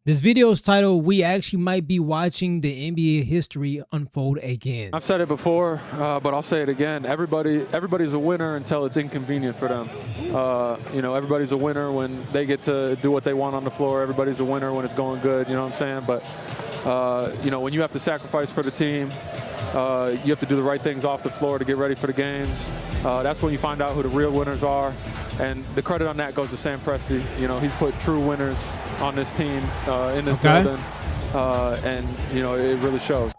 This video is titled, "We actually might be watching the NBA history unfold again." I've said it before, but I'll say it again. Everybody's a winner until it's inconvenient for them. Everybody's a winner when they get to do what they want on the floor. Everybody's a winner when it's going good, you know what I'm saying? But, when you have to sacrifice for the team, you have to do the right things off the floor to get ready for the games. That's when you find out who the real winners are. And the credit on that goes to Sam Presti. He's put true winners on this team, in this building. It really shows.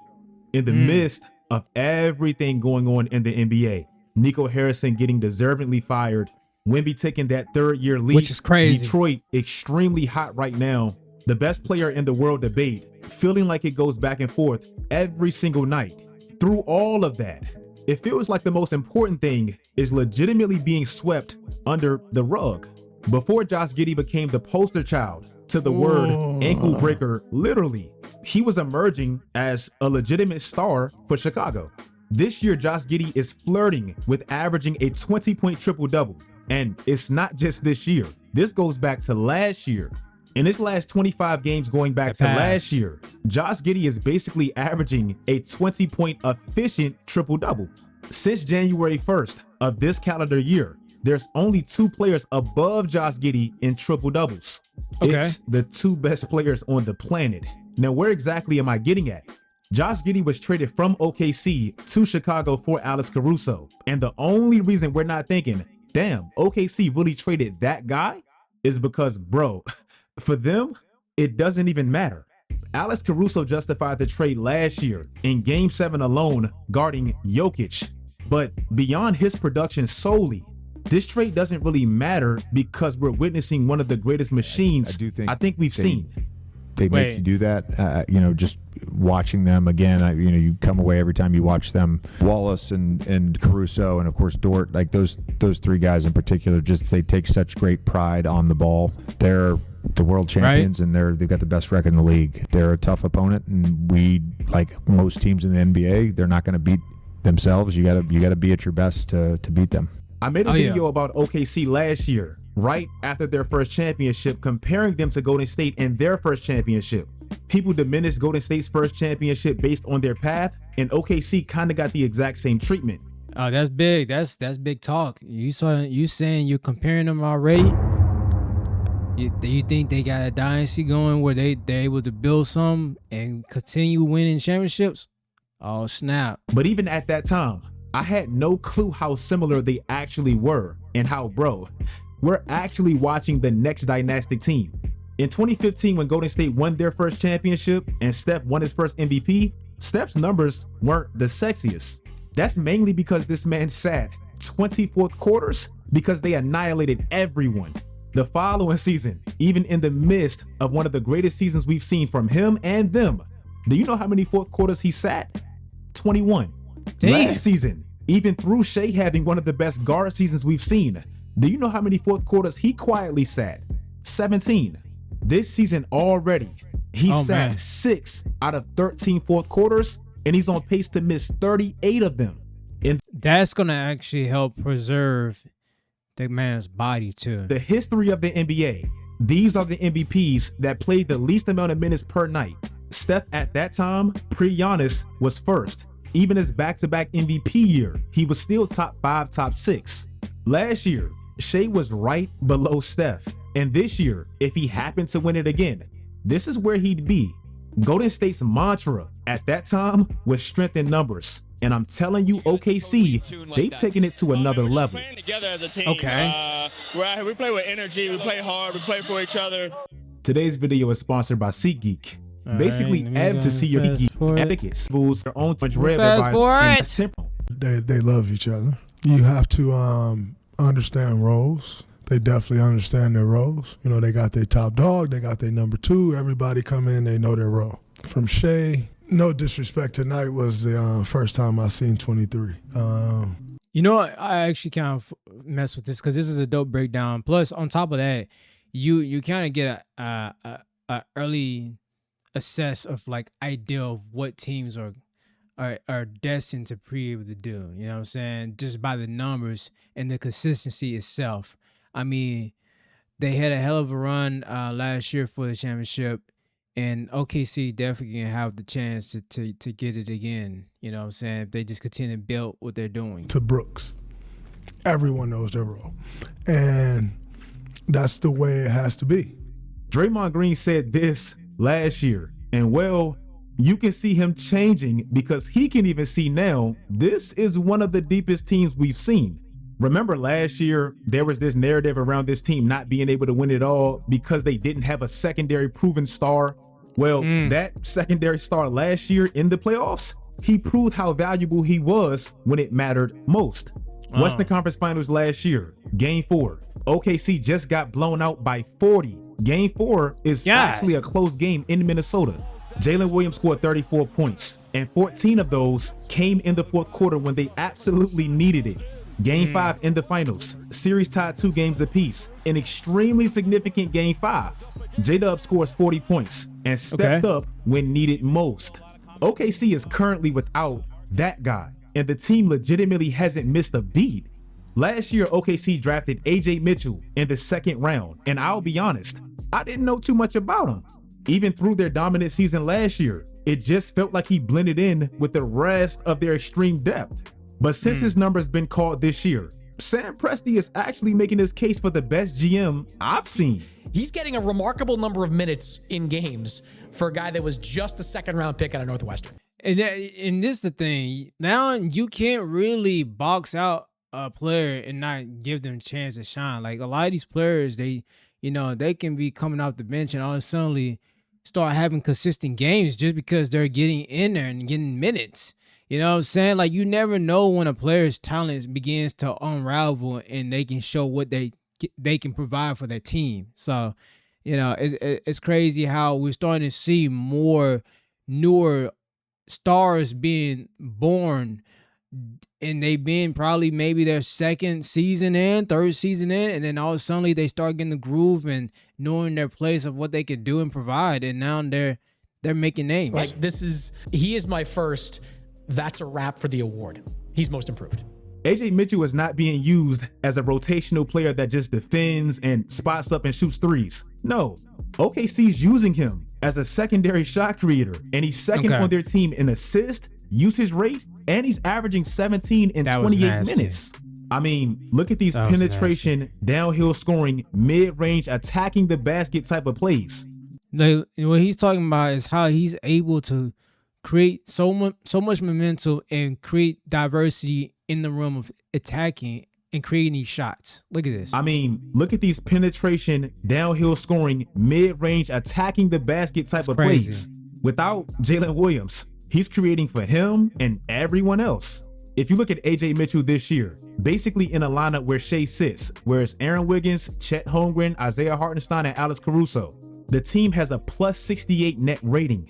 In the midst of everything going on in the NBA, Nico Harrison getting deservingly fired, Wemby taking that third-year lead, which is crazy. Detroit extremely hot right now. The best player in the world debate, feeling like it goes back and forth every single night. Through all of that, it feels like the most important thing is legitimately being swept under the rug. Before Josh Giddey became the poster child to the word ankle breaker, literally, he was emerging as a legitimate star for Chicago. This year, Josh Giddey is flirting with averaging a 20-point triple-double. And it's not just this year. This goes back to last year. In his last 25 games going back to last year, Josh Giddey is basically averaging a 20-point efficient triple-double. Since January 1st of this calendar year, there's only 2 players above Josh Giddey in triple-doubles. It's the 2 best players on the planet. Now, where exactly am I getting at? Josh Giddey was traded from OKC to Chicago for Alex Caruso. And the only reason we're not thinking, damn, OKC really traded that guy is because, bro, for them, it doesn't even matter. Alex Caruso justified the trade last year in Game 7 alone, guarding Jokic. But beyond his production solely, this trade doesn't really matter because we're witnessing one of the greatest machines I think we've seen. They make you do that, just watching them again. You come away every time you watch them. Wallace and Caruso and of course Dort, like those 3 guys in particular, just they take such great pride on the ball. They're the world champions, and they've got the best record in the league. They're a tough opponent, and we, like most teams in the NBA, they're not going to beat themselves. You gotta be at your best to beat them. I made a video about OKC last year, right after their first championship, comparing them to Golden State and their first championship. People diminished Golden State's first championship based on their path, and OKC kind of got the exact same treatment. Oh, that's big. That's big talk. You saying you're comparing them already? You think they got a dynasty going where they're able to build some and continue winning championships? Oh, snap. But even at that time, I had no clue how similar they actually were, and how, bro, we're actually watching the next dynastic team. In 2015, when Golden State won their first championship and Steph won his first MVP, Steph's numbers weren't the sexiest. That's mainly because this man sat 24th quarters because they annihilated everyone. The following season, even in the midst of one of the greatest seasons we've seen from him and them, do you know how many fourth quarters he sat? 21. Damn. Last season, even through Shea having one of the best guard seasons we've seen, do you know how many fourth quarters he quietly sat? 17. This season already, he sat 6 out of 13 fourth quarters, and he's on pace to miss 38 of them. And that's gonna actually help preserve the man's body too. The history of the NBA, these are the MVPs that played the least amount of minutes per night. Steph at that time, pre-Giannis, was first. Even his back-to-back MVP year, he was still top 5, top 6. Last year, Shea was right below Steph. And this year, if he happened to win it again, this is where he'd be. Golden State's mantra at that time was strength in numbers. And I'm telling you, OKC, they've taken it to another level. Together as a team. Okay. We're out here, we play with energy, we play hard, we play for each other. Today's video is sponsored by SeatGeek. Basically, add to see your SeatGeek advocates. Their own They love each other. You have to understand roles. They definitely understand their roles. They got their top dog, they got their number 2. Everybody come in, they know their role. From Shea, no disrespect, tonight was the first time I seen 23. I actually kind of mess with this because this is a dope breakdown. Plus, on top of that, you kind of get a early assess of like idea of what teams are destined to be able to do. You know what I'm saying? Just by the numbers and the consistency itself. I mean, they had a hell of a run last year for the championship. And OKC definitely can have the chance to get it again. You know what I'm saying? If they just continue to build what they're doing. To Brooks. Everyone knows their role. And that's the way it has to be. Draymond Green said this last year, and well, you can see him changing because he can even see now this is one of the deepest teams we've seen. Remember last year, there was this narrative around this team not being able to win it all because they didn't have a secondary proven star. Well, that secondary star last year in the playoffs, he proved how valuable he was when it mattered most. Western Conference Finals last year, Game 4. OKC just got blown out by 40. Game 4 is actually a close game in Minnesota. Jalen Williams scored 34 points, and 14 of those came in the fourth quarter when they absolutely needed it. Game 5 in the finals, series tied 2 games apiece. An extremely significant Game 5. J-Dub scores 40 points and stepped up when needed most. OKC is currently without that guy, and the team legitimately hasn't missed a beat. Last year, OKC drafted AJ Mitchell in the 2nd round, and I'll be honest, I didn't know too much about him. Even through their dominant season last year, it just felt like he blended in with the rest of their extreme depth. But since his number's been called this year, Sam Presti is actually making his case for the best GM I've seen. He's getting a remarkable number of minutes in games for a guy that was just a 2nd-round pick out of Northwestern. And this is the thing. Now you can't really box out a player and not give them a chance to shine. Like a lot of these players, they can be coming off the bench and all of a sudden start having consistent games just because they're getting in there and getting minutes. You know what I'm saying? Like you never know when a player's talent begins to unravel and they can show what they can provide for their team. So, it's crazy how we're starting to see more newer stars being born, and they've been probably maybe their 2nd season in, 3rd season in, and then all of a sudden they start getting the groove and knowing their place of what they can do and provide, and now they're making names. Like he is my first. That's a wrap for the award. He's most improved. AJ Mitchell is not being used as a rotational player that just defends and spots up and shoots threes. No, OKC's using him as a secondary shot creator, and he's 2nd on their team in assist, usage rate, and he's averaging 17 in 28 minutes. I mean, look at these penetration, downhill scoring, mid-range, attacking the basket type of plays. What he's talking about is how he's able to create so much momentum and create diversity in the realm of attacking and creating these shots. Look at this. I mean, look at these penetration, downhill scoring, mid-range, attacking the basket type of plays. Without Jalen Williams, he's creating for him and everyone else. If you look at AJ Mitchell this year, basically in a lineup where Shea sits, where it's Aaron Wiggins, Chet Holmgren, Isaiah Hartenstein, and Alex Caruso, the team has a plus 68 net rating.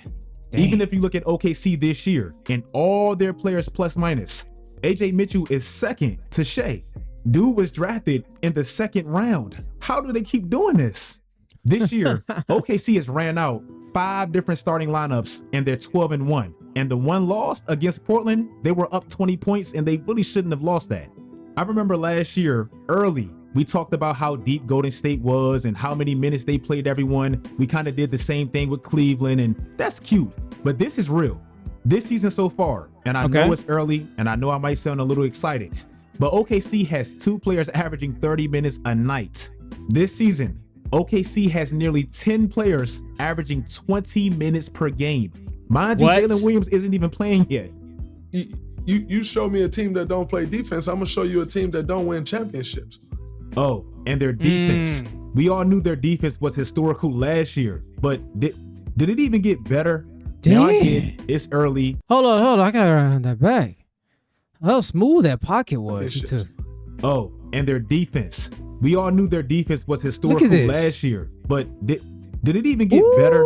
Dang. Even if you look at OKC this year and all their players plus minus, AJ Mitchell is 2nd to Shea. Dude was drafted in the 2nd round. How do they keep doing this? This year, OKC has ran out 5 different starting lineups and they're 12-1. And the one loss against Portland, they were up 20 points and they really shouldn't have lost that. I remember last year, early, we talked about how deep Golden State was and how many minutes they played everyone. We kind of did the same thing with Cleveland, and that's cute. But this is real. This season so far, and I know it's early, and I know I might sound a little excited, but OKC has 2 players averaging 30 minutes a night. This season, OKC has nearly 10 players averaging 20 minutes per game. Mind you, Jalen Williams isn't even playing yet. You show me a team that don't play defense, I'm gonna show you a team that don't win championships. Oh, and their defense. We all knew their defense was historical last year, but did it even get better? Damn. Now I get it's early. Hold on. I gotta run that back. How smooth that pocket was. Oh, and their defense. We all knew their defense was historical last year, but did it even get better?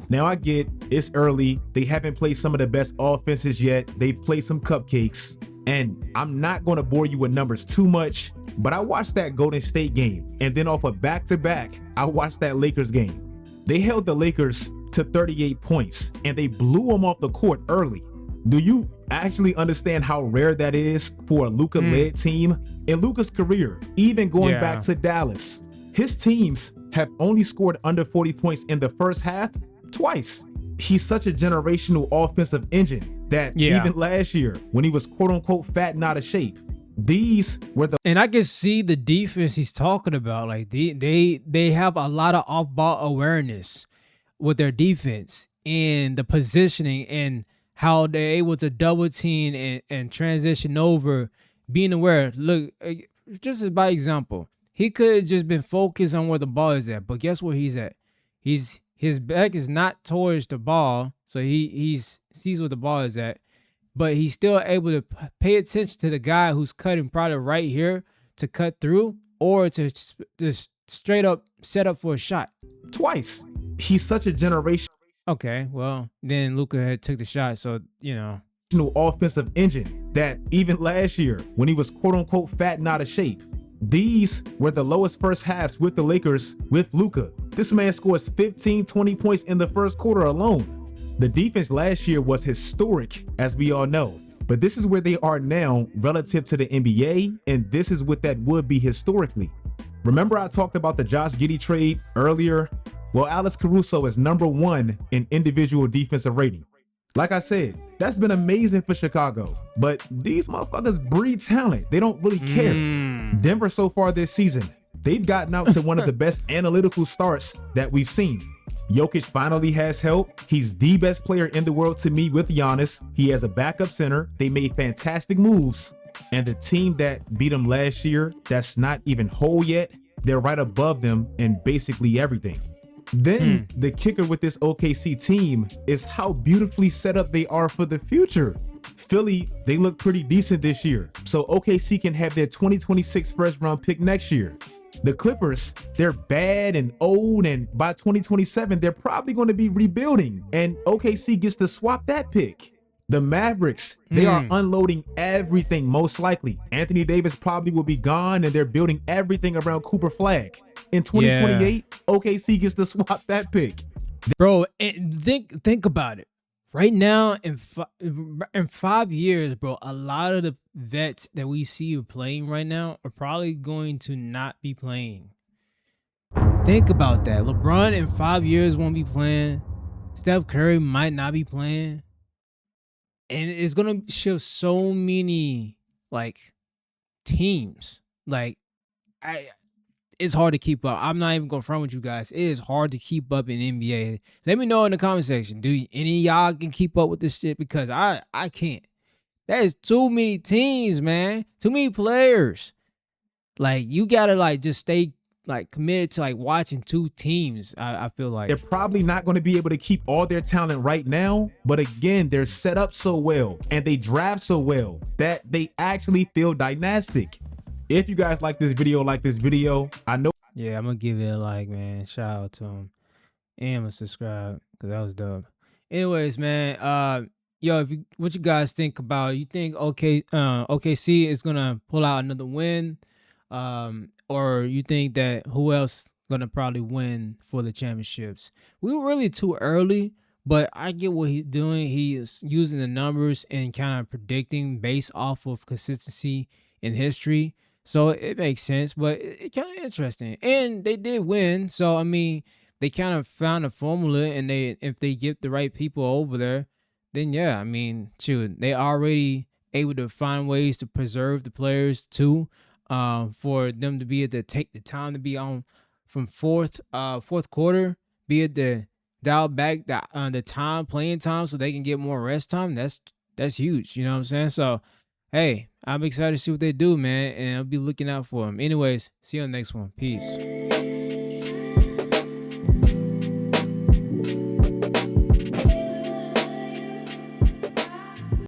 Now I get it's early. They haven't played some of the best offenses yet. They've played some cupcakes. And I'm not going to bore you with numbers too much, but I watched that Golden State game, and then off a back-to-back, I watched that Lakers game. They held the Lakers to 38 points, and they blew them off the court early. Do you actually understand how rare that is for a Luka-led team? In Luka's career, even going back to Dallas, his teams have only scored under 40 points in the first half twice. He's such a generational offensive engine that even last year, when he was quote unquote fat and out of shape, these were the And I can see the defense he's talking about. Like they have a lot of off-ball awareness with their defense and the positioning and how they're able to double team and transition over, being aware. Look, just by example, he could have just been focused on where the ball is at, but guess where he's at? His back is not towards the ball, so he sees where the ball is at, but he's still able to pay attention to the guy who's cutting probably right here to cut through or to just straight up set up for a shot. Twice. He's such a generational Okay, well, then Luka had took the shot, so, you know. Offensive engine that even last year, when he was quote unquote fat and out of shape, these were the lowest first halves with the Lakers with Luka. This man scores 15, 20 points in the first quarter alone. The defense last year was historic, as we all know. But this is where they are now relative to the NBA, and this is what that would be historically. Remember I talked about the Josh Giddey trade earlier? Well, Alex Caruso is #1 in individual defensive rating. Like I said, that's been amazing for Chicago, but these motherfuckers breed talent. They don't really care. Denver so far this season, they've gotten out to one of the best analytical starts that we've seen. Jokic finally has help. He's the best player in the world to me with Giannis. He has a backup center. They made fantastic moves. And the team that beat them last year, that's not even whole yet, they're right above them in basically everything. Then the kicker with this OKC team is how beautifully set up they are for the future. Philly, they look pretty decent this year, so OKC can have their 2026 first round pick next year. The Clippers, they're bad and old, and by 2027, they're probably going to be rebuilding, and OKC gets to swap that pick. The Mavericks, they are unloading everything most likely. Anthony Davis probably will be gone, and they're building everything around Cooper Flag. In 2028, OKC gets to swap that pick. Bro, and think about it. Right now, in 5 years, bro, a lot of the vets that we see playing right now are probably going to not be playing. Think about that. LeBron in 5 years won't be playing. Steph Curry might not be playing. And it's going to shift so many, like, teams. Like, it's hard to keep up. I'm not even going to front with you guys. It is hard to keep up in NBA. Let me know in the comment section. Do any of y'all can keep up with this shit? Because I can't. That is too many teams, man. Too many players. Like, you got to, like, just stay, like, committed to, like, watching two teams, I feel like. They're probably not going to be able to keep all their talent right now. But again, they're set up so well and they draft so well that they actually feel dynastic. If you guys like this video, I know. Yeah, I'm going to give it a like, man. Shout out to him. And I'm going to subscribe because that was dope. Anyways, man, yo, what you guys think about? You think OKC is going to pull out another win? Or you think that who else going to probably win for the championships? We were really too early, but I get what he's doing. He is using the numbers and kind of predicting based off of consistency in history. So it makes sense, but it kind of interesting. And they did win. So, I mean, they kind of found a formula, and if they get the right people over there, then yeah, I mean, shoot, they already able to find ways to preserve the players too, for them to be able to take the time to be on from fourth quarter, be able to dial back the playing time so they can get more rest time. That's huge. You know what I'm saying? So, hey, I'm excited to see what they do, man, and I'll be looking out for them. Anyways, see you on the next one. Peace.